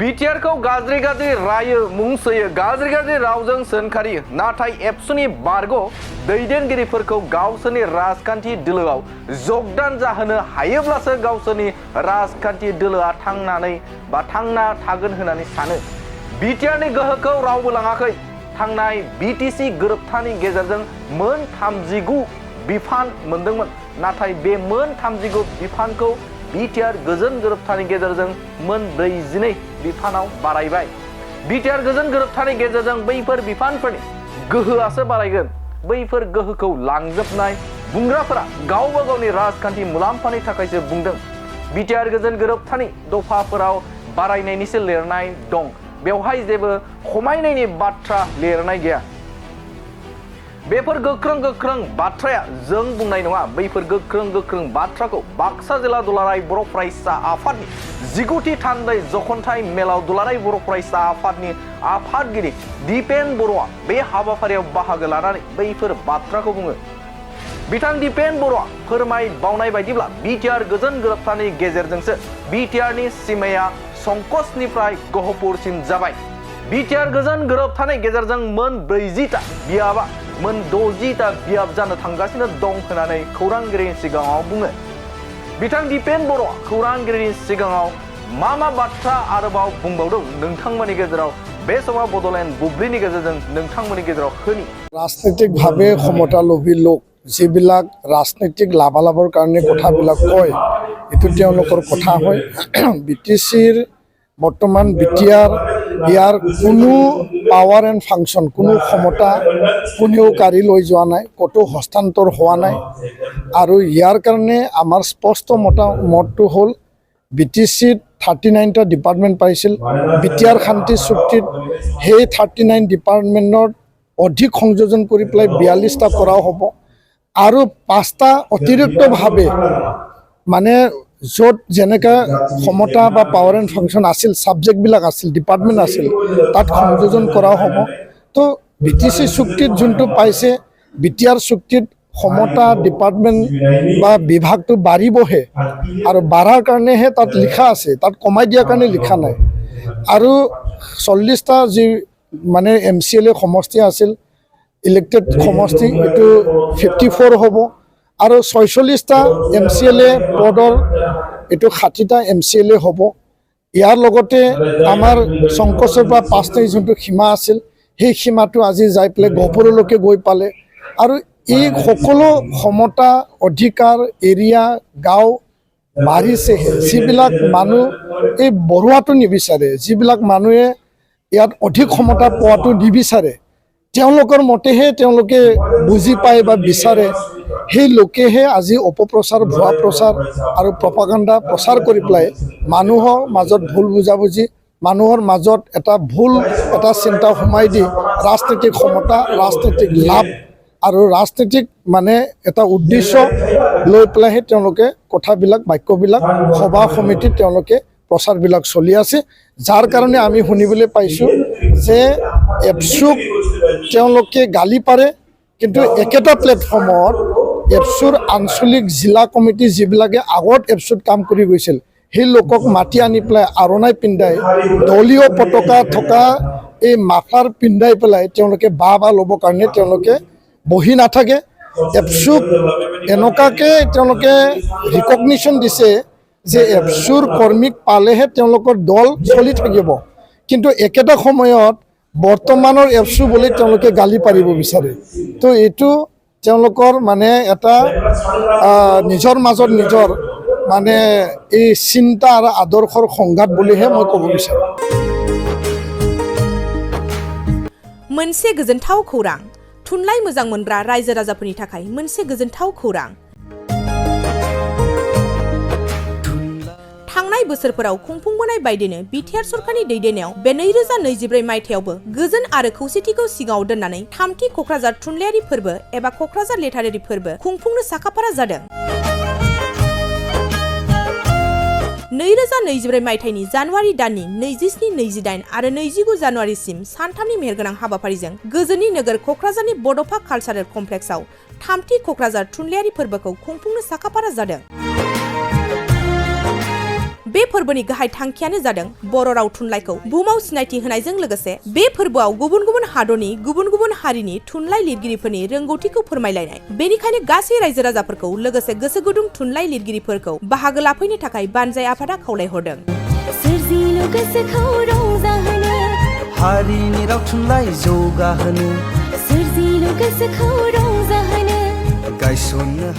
बिटिआरखौ गाज्रि गाज्रि रायो मुंसोयो गाज्रि गाज्रि रावजों सोंखारियो नाथाय एबसुनि बारग' दैदेनगिरिफोरखौ गावसोरनि राजखान्थि दोलोआव जगदान जाहोनो हायोब्लासो गावसोरनि राजखान्थि दोलोआ थांना थागोन होननानै सानो। बिटिआरनि गोहोखौ रावबो लाङाखै। थांनाय बिटिसि गोरोबथानि गेजेरजों मोन 39 बिफान मोनदोंमोन नाथाय बे मोन 39 बिफानखौ बिटिआर गोजोन गोरोबथानि गेजेरजों मोन 42 बिफानाव बारायबाय। बिटिआर गोजोन गोरोबथानि गेजेरजों बैफोर बिफानफोरनि गोहोआसो बारायगोन। बैफोर गोहोखौ लांजोबनाय बुंग्राफोरा गावबा गावनि राजखान्थि मुलाम्फानि थाखायसो बुंदों। बिटिआर गोजोन गोरोबथानि दफाफोराव बारायनायनिसो लिरनाय दं। बेवहाय जेबो खमायनायनि बाथ्रा लिरनाय गैया। बेफोर गोख्रों बाथ्राया जों बुंनाय नङा। बैफोर गोख्रों बाथ्राखौ बाक्सा जिल्ला दुलाराय बर' फरायसा आफादनि 19थि थान्दै जखनथाइ मेलाव दुलाराय बर' फरायसा आफादनि आफादगिरि दिपेन बर'आ बे हाबाफारियाव बाहागो लानानै बैफोर बाथ्राखौ बुङो। बिथां दिपेन बर'आ फोरमायबावनाय बायदिब्ला बिटिआर गोजोन गोरोबथानि गेजेरजोंसो बिटिआरनि सिमाया संकसनिफ्राय गहपुरसिम जाबाय। बिटिआर गोजोन गोरोबथानि गेजेरजों मोन 40टा बियाबा मोन 60टा बियाब जानो थांगासिनो दं होननानै खौरांगिरिनि सिगाङाव बुङो। बिथां दिपेन बर'आ खौरांगिरिनि सिगाङाव मा बाथ्रा आरोबाव बुंबावदों नोंथांमोननि गेजेराव बे समाव बड'लेण्ड बुब्लिनि गेजेरजों नोंथांमोननि गेजेराव होनि। राजनैतिकभाৱে क्षमता लोभी लोक যিবিলাক ৰাজনৈতিক লাভালাভৰ কাৰণে কথাবিলাক কয় এইটো তেওঁলোকৰ কথা হয়। বিটিচিৰ বৰ্তমান বিটিআৰ ইয়াৰ কোনো পাৱাৰ এণ্ড ফাংচন কোনো ক্ষমতা কোনেও কাঢ়ি লৈ যোৱা নাই, ক'তো হস্তান্তৰ হোৱা নাই। আৰু ইয়াৰ কাৰণে আমাৰ স্পষ্ট মতটো হ'ল বিটিচিত 39টা ডিপাৰ্টমেণ্ট পাইছিল। বিটিআৰ শান্তি চুক্তিত সেই 39 ডিপাৰ্টমেণ্টৰ অধিক সংযোজন কৰি পেলাই 42টা কৰাও হ'ব আৰু 5টা অতিৰিক্তভাৱে মানে য'ত যেনেকৈ ক্ষমতা বা পাৱাৰ এণ্ড ফাংচন আছিল ছাবজেক্টবিলাক আছিল ডিপাৰ্টমেণ্ট আছিল তাত সংযোজন কৰাও হ'ব। তো বিটিচি চুক্তিত যোনটো পাইছে বিটিআৰ চুক্তিত ক্ষমতা ডিপাৰ্টমেণ্ট বা বিভাগটো বাঢ়িবহে আৰু বাঢ়াৰ কাৰণেহে তাত লিখা আছে, তাত কমাই দিয়াৰ কাৰণে লিখা নাই। আৰু 40টা যি মানে MCLA সমষ্টি আছিল ইলেক্টেড সমষ্টি এইটো 54 হ'ব আৰু 46টা MCLA পদৰ এইটো 60টা MCLA হ'ব। ইয়াৰ লগতে আমাৰ সংকোচৰ পৰা 5 তাৰিখ যোনটো সীমা আছিল সেই সীমাটো আজি যাই পেলাই গহপুৰলৈকে গৈ পালে। আৰু এই সকলো ক্ষমতা অধিকাৰ এৰিয়া গাঁও বাঢ়িছেহে। যিবিলাক মানুহ এই বঢ়োৱাটো নিবিচাৰে, যিবিলাক মানুহে ইয়াত অধিক ক্ষমতা পোৱাটো নিবিচাৰে তেওঁলোকৰ মতেহে তেওঁলোকে বুজি পায় বা বিচাৰে সেই লোকেহে আজি অপপ্ৰচাৰ ভুৱা প্ৰচাৰ আৰু প্ৰপাগাণ্ডা প্ৰচাৰ কৰি পেলাই মানুহৰ মাজত ভুল বুজাবুজি মানুহৰ মাজত এটা ভুল এটা চিন্তা সোমাই দি ৰাজনৈতিক ক্ষমতা ৰাজনৈতিক লাভ আৰু ৰাজনৈতিক মানে এটা উদ্দেশ্য লৈ পেলাইহে তেওঁলোকে কথাবিলাক বাক্যবিলাক সভা সমিতিত তেওঁলোকে প্ৰচাৰবিলাক চলি আছে। যাৰ কাৰণে আমি শুনিবলৈ পাইছোঁ যে এপছুক তেওঁলোকে গালি পাৰে কিন্তু একেটা প্লেটফৰ্মত এপছুৰ আঞ্চলিক জিলা কমিটি যিবিলাকে আগত এপছুত কাম কৰি গৈছিল সেই লোকক মাতি আনি পেলাই আৰণাই পিন্ধাই দলীয় পতাকা থকা এই মাফলাৰ পিন্ধাই পেলাই তেওঁলোকে বাহ ল'বৰ কাৰণে তেওঁলোকে বহি নাথাকে। এপছুক এনেকুৱাকৈ তেওঁলোকে ৰিকগনিশ্যন দিছে যে এপছুৰ কৰ্মীক পালেহে তেওঁলোকৰ দল চলি থাকিব কিন্তু একেটা সময়ত বৰ্তমানৰ এপছু বুলি তেওঁলোকে গালি পাৰিব বিচাৰে। তো এইটো তেওঁলোকৰ মানে এটা নিজৰ মাজত নিজৰ মানে এই চিন্তা আৰু আদৰ্শৰ সংঘাত বুলিহে মই ক'ব বিচাৰোঁ। मोनसे गोजोनथाव खौरां थुनलाइ मोजां मोनग्रा रायजो राजाफोरनि थाखाय मोनसे गोजोनथाव खौरां। थांनाय बोसोरफोराव खुंफुंबोनाय बायदिनो बिटिआर सरकारनि दैदेननायाव बे 2024 मायथाइयावबो गोजोन आरो खौसेथिखौ सिगाङाव दोननानै 3थि क'क्राझार थुनलाइयारि फोरबो एबा क'क्राझार लेटारारि फोरबो खुंफुंनो साखाफारा जादों। 2024 मायथाइनि जानुवारि दाननि 27, 28 आरो 29 जानुवारिसिम सानथामनि मेहेरगोनां हाबाफारिजों गोजोननि नोगोर क'क्राझारनि बड'फा कालचारेल कमप्लेक्सआव 3थि क'क्राझार थुनलाइयारि फोरबोखौ खुंफुंनो साखाफारा जादों। बे फोरबोनि गाहाय थांखियानो जादों बर' राव थुनलाइखौ बुहुमाव सिनायथि होनायजों लोगोसे बे फोरबोआव गुबुन गुबुन हादरनि गुबुन गुबुन हारिनि थुनलाइ लिरगिरिफोरनि रोंगौथिखौ फोरमायलायनाय। बेनिखायनो गासै रायजो राजाफोरखौ लोगोसे गोसो गुदुं थुनलाइ लिरगिरिफोरखौ बाहागो लाफैनो थाखाय बानजाय आफादा खावलायहरदों। सोरजिलु गोसोखौ रंजाहोनो हारिनि राव थुनलाइ जौगाहोनो सोरजिलु गोसोखौ रंजाहोनो गायसननो